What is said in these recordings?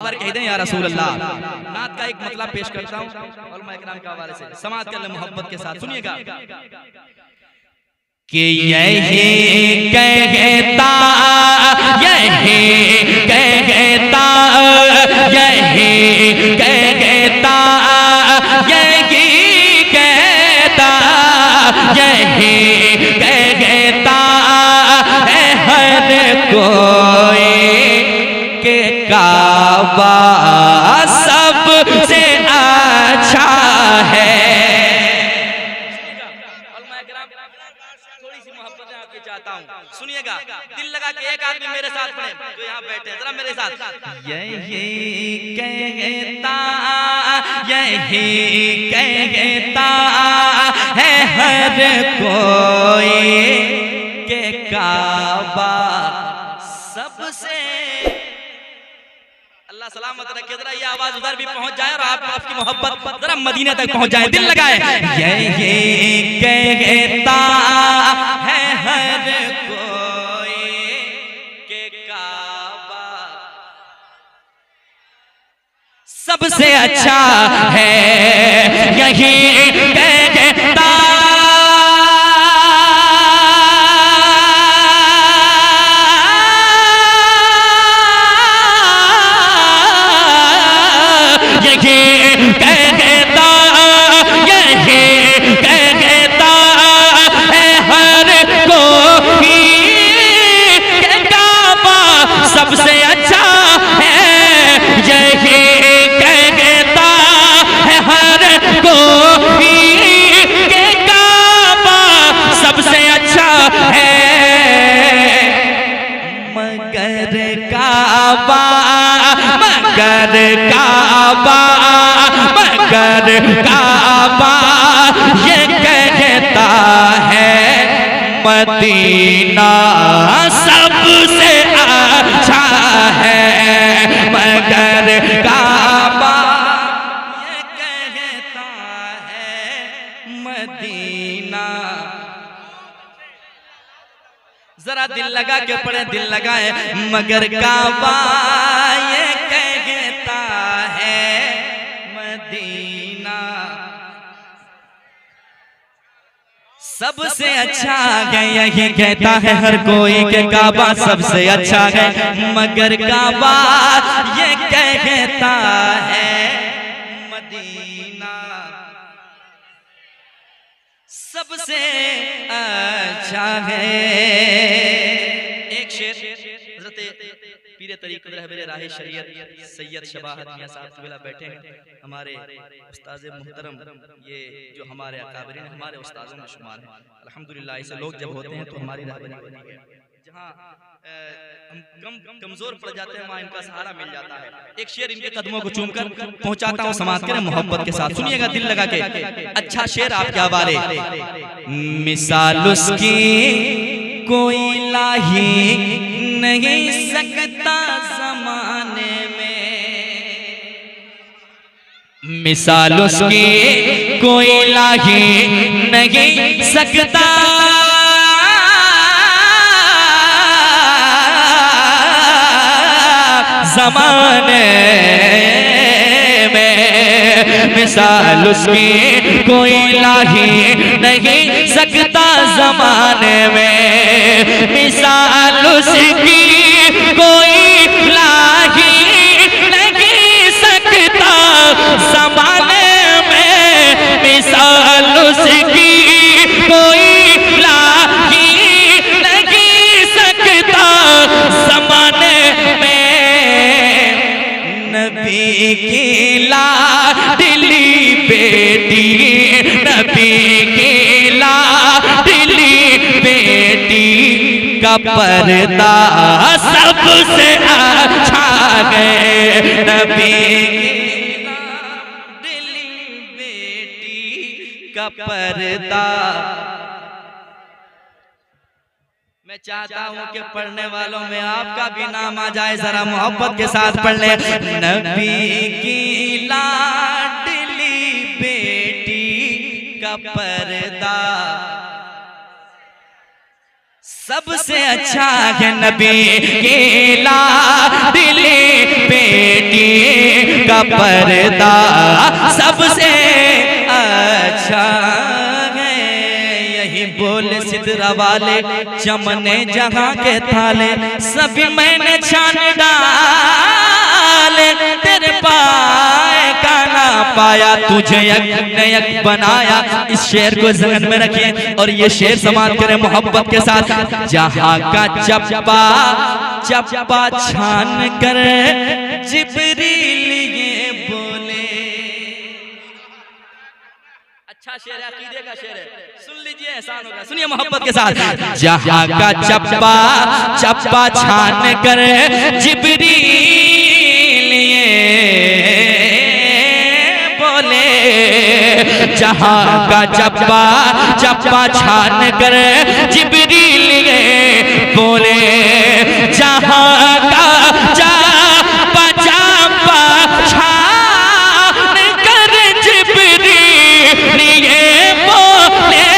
बार कह दें या रसूल अल्लाह। नात का एक मतलब पेश करता हूँ उलमा इकराम के हवाले से, समाअत कर ले मोहब्बत के साथ, सुनिएगा कि यही कहता यही कहता यही कहता यही कहता यही कहता है हर कोई के काबा सबसे अच्छा है। थोड़ी सी मोहब्बत आपकी चाहता हूँ, सुनिएगा, दिल लगा के एक आदमी मेरे साथ पढ़े जो यहाँ बैठे हैं, जरा मेरे साथ। यही कहता यही कहता है हर कोई के काबा सबसे, अल्लाह सलामत रखे, जरा ये आवाज उधर भी पहुंच जाए और आपकी मोहब्बत जरा मदीने तक पहुंच जाए, दिल लगाए। यही कहता है हर कोई के काबा सबसे अच्छा है, यही कहता सबसे अच्छा है, यही कहता है हर कोई के काबा सबसे अच्छा है, मगर काबा मगर काबा मगर काबा ये कहता है मदीना सबसे अच्छा है, मगर काबा ये कहता है मदीना। जरा दिल लगा के पढ़े, दिल लगाए, मगर काबा ये कहता है मदीना सबसे अच्छा है, यही कहता है हर कोई के काबा सबसे अच्छा है, मगर काबा ये कहता है मदीना सबसे अच्छा है। एक शेर पीरे तरीक़त रहबरे राहे शरीयत सैयद शबाहत मियां साहब क़िबला बैठे हैं, हमारे उस्ताद मुहतरम, ये जो हमारे अकाबरीन हमारे उस्तादों में शुमार हैं। अल्हम्दुलिल्लाह ऐसे लोग जब होते हैं तो हमारी रहबरी होती है, जहाँ हम कमजोर पड़ जाते हैं वहाँ इनका सहारा मिल जाता है। एक शेर इनके कदमों को चूमकर पहुंचाता हूँ समाज के मोहब्बत के साथ, सुनिएगा दिल लगा के। अच्छा शेर आपके हवाले, मिसाल उसकी कोई लाही नहीं सकता ज़माने में, मिसाल उसकी कोई लाही नहीं सकता ज़माने में, मिसाल उसकी कोई लाही नहीं सकता ज़माने में, मिसाल उसकी कोई लाही नहीं सकता ज़माने में, मिसाल उसकी कोई लाही नहीं सकता ज़माने में, नबी की लाडली बेटी, नबी की लाडली बेटी का पर्दा सबसे अच्छा है, नबी की लाडली बेटी का पर्दा। मैं चाहता हूँ कि पढ़ने वालों में आपका भी नाम आ जाए, जरा मोहब्बत के साथ पढ़ ले। नबी की लाडली बेटी का पर्दा सबसे अच्छा है नबी के लाडली बेटी का पर्दा, सबसे अच्छा है। यही बोल सिदरा वाले चमने जहां के थाले, सभी मैंने छान डाले, तेरे पाए का ना पाया, तुझे यक बनाया। इस शेर को ज़हन में रखें और ये शेर समाप्त करें मोहब्बत के साथ। जहां का चप्पा चप्पा छान कर जिब्रील ये बोले। अच्छा शेर है, अकीदे का शेर है, सुन लीजिए, एहसान होगा। सुनिए मोहब्बत के साथ। जहां का चप्पा चप्पा छान कर जिब्रील ये बोले, जहां का चप्पा चप्पा छान कर जिब्रील ये बोले, जहां का चप्पा चप्पा छान कर जिब्रील ये बोले,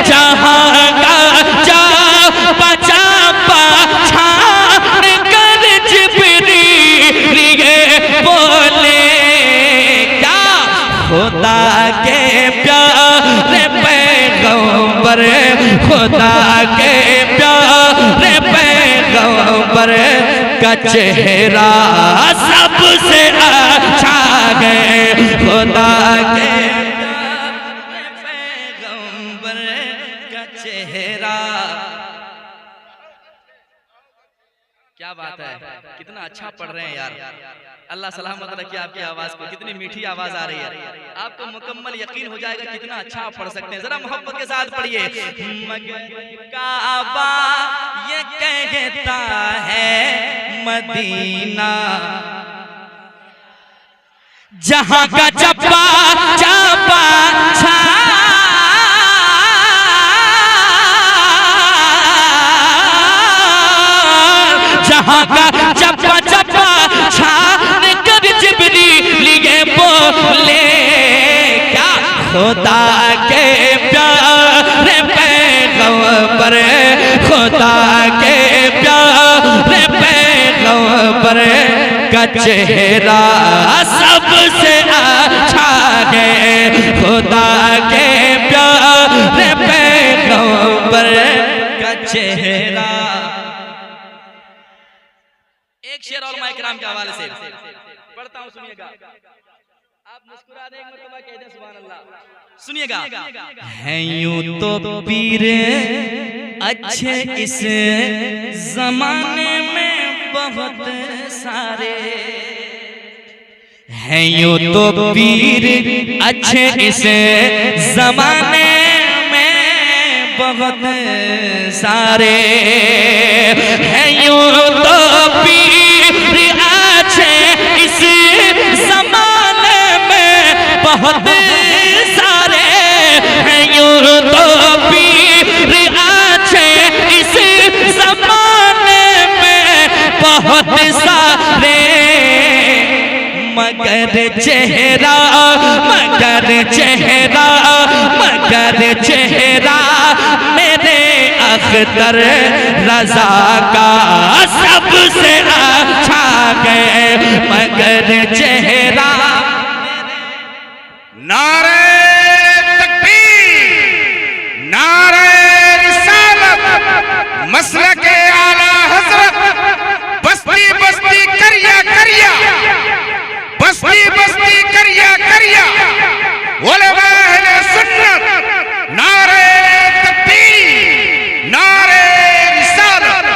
जहां का चप्पा चप्पा छान कर जिब्रील ये बोले। क्या खुदा के प्यारे पैगंबर, खुदा के प्यारे पैगंबर का चेहरा सबसे अच्छा है। खुदा के प्यारे पैगंबर का चेहरा। क्या बात है, कितना अच्छा पढ़ रहे हैं यार। अल्लाह सलामत रखे आपकी आवाज को, कितनी मीठी आवाज आ रही है। आपको मुकम्मल यकीन हो जाएगा कितना अच्छा आप पढ़ सकते हैं। जरा मोहब्बत के साथ पढ़िए। मगर काबा ये कहता है मदीना, जहां का चप्पा चप्पा जहां का चप्पा चप्पा छान कर जिब्रील ये बोले। क्या खुदा के प्यारे पैगंबर, खुदा के प्यारे पैगंबर का चेहरा सबसे अच्छा है। खुदा के प्यारे पैगंबर का चेहरा। एक शेर और मैं इकराम के हवाले से पढ़ता हूं, सुनिएगा। आप मुस्कुरा दें, एक मर्तबा कह दें सुभान अल्लाह। सुनिएगा। हैं यूं तो पीर अच्छे इस जमाने में बहुत सारे, हैं यूं तो पीर अच्छे इस जमाने में बहुत सारे, हैं यूं तो पीर अच्छे इस जमाने में बहुत सारे, हैं यूं तो पीर अच्छे इस जमाने में बहुत सारे। मगर चेहरा मगर चेहरा मगर चेहरा मेरे अख्तर रज़ा का सबसे अच्छा है। मगर चेहरा। नारे तकबीर, नारे रिसालत, मसलके आला हज़रत, बस्ती बस्ती करिया करिया, बस्ती बस्ती करिया करिया, उलमा अहले सुन्नत। नारे तकबीर, नारे रिसालत।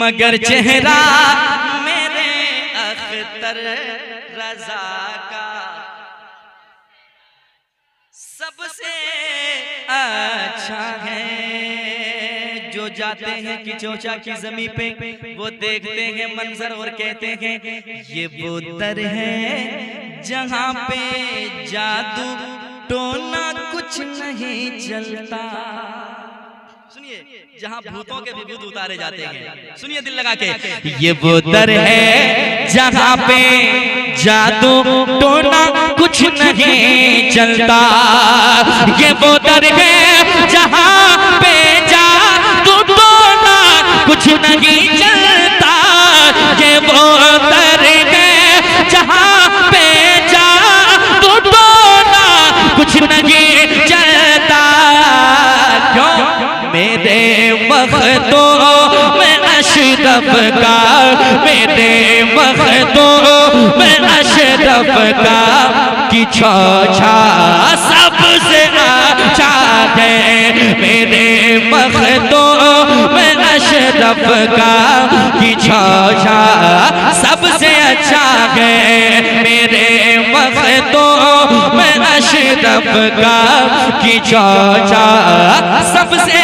मगर चेहरा मेरे अख्तर रज़ा का सबसे अच्छा है। जो जाते हैं कि चोचा की जमीन पे, वो देखते हैं मंजर और कहते हैं ये वो दर है जहां पे जादू टोना कुछ नहीं चलता। सुनिए, जहां भूतों के भी भूत उतारे जाते हैं। सुनिए दिल लगा के। ये वो दर है जहां पे जादू टोना कुछ नहीं चलता। ये वो दर है जहां पे कुछ नहीं चलता, ये वो दर है जहाँ पे जा तो टोला कुछ नहीं चलता। क्यों मेरे वक्तों में अशरफ का, मेरे वक्तों में अशरफ का की छौछा सबसे अच्छा है। मेरे वक्तों में अशरफ का की छौछा सबसे अच्छा है। मेरे वक्तों में अशरफ का की छौछा सबसे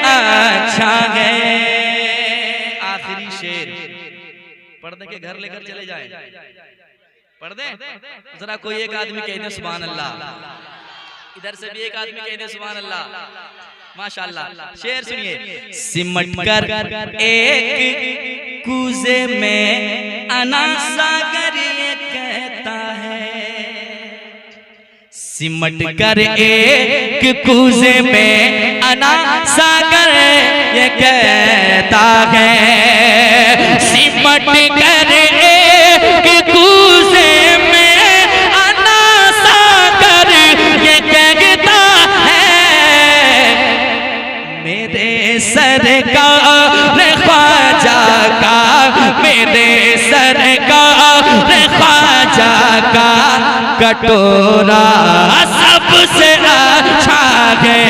अच्छा है। आखिरी शेर पढ़ दे के घर लेकर चले जाए, पढ़ दे जरा। कोई एक आदमी कह दे सुभान अल्लाह, इधर से भी एक आदमी कह दे सुभान अल्लाह। माशाअल्लाह। शेर सुनिए। सिमट कर एक कूजे में अना सागर ये कहता है, सिमट कर एक कूजे में अना सागर ये कहता है। सिमट कर एक कूजे में अना सागर ये कहता है। मेरे सरकार ख्वाजा का, मेरे सरकार ख्वाजा का कटोरा सबसे अच्छा है।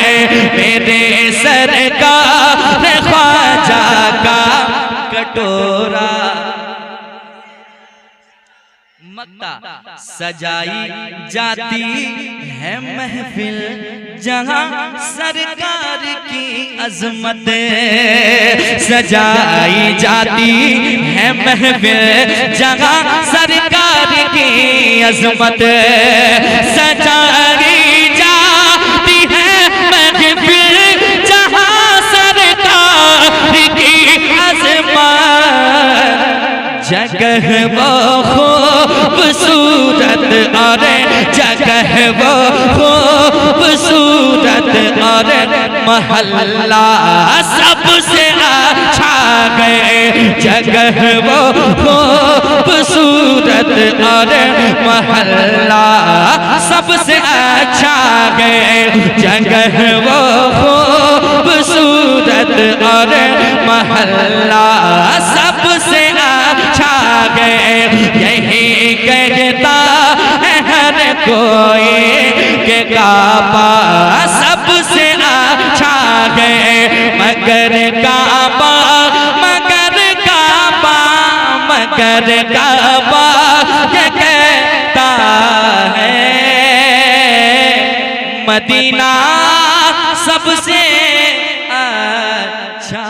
मेरे सरकार ख्वाजा का कटोरा। मक्ता सजाई जाती है महफिल जहां सरकार की अजमत, सजाई जाती है महफिल जहां सरकार की अजमत, सजाई जाती है महफिल जहां सरकार की अजमत। जगह वो खूबसूरत और जगह वो खूबसूरत और महल्ला सबसे अच्छा है। जगह वो खूबसूरत और महल्ला सबसे अच्छा है। जगह वो खूबसूरत और महल्ला सबसे अच्छा है। यही कहता है हर कोई के काबा सबसे अच्छा है। मगर काबा, मगर काबा, मगर काबा ये कहता है मदीना सबसे अच्छा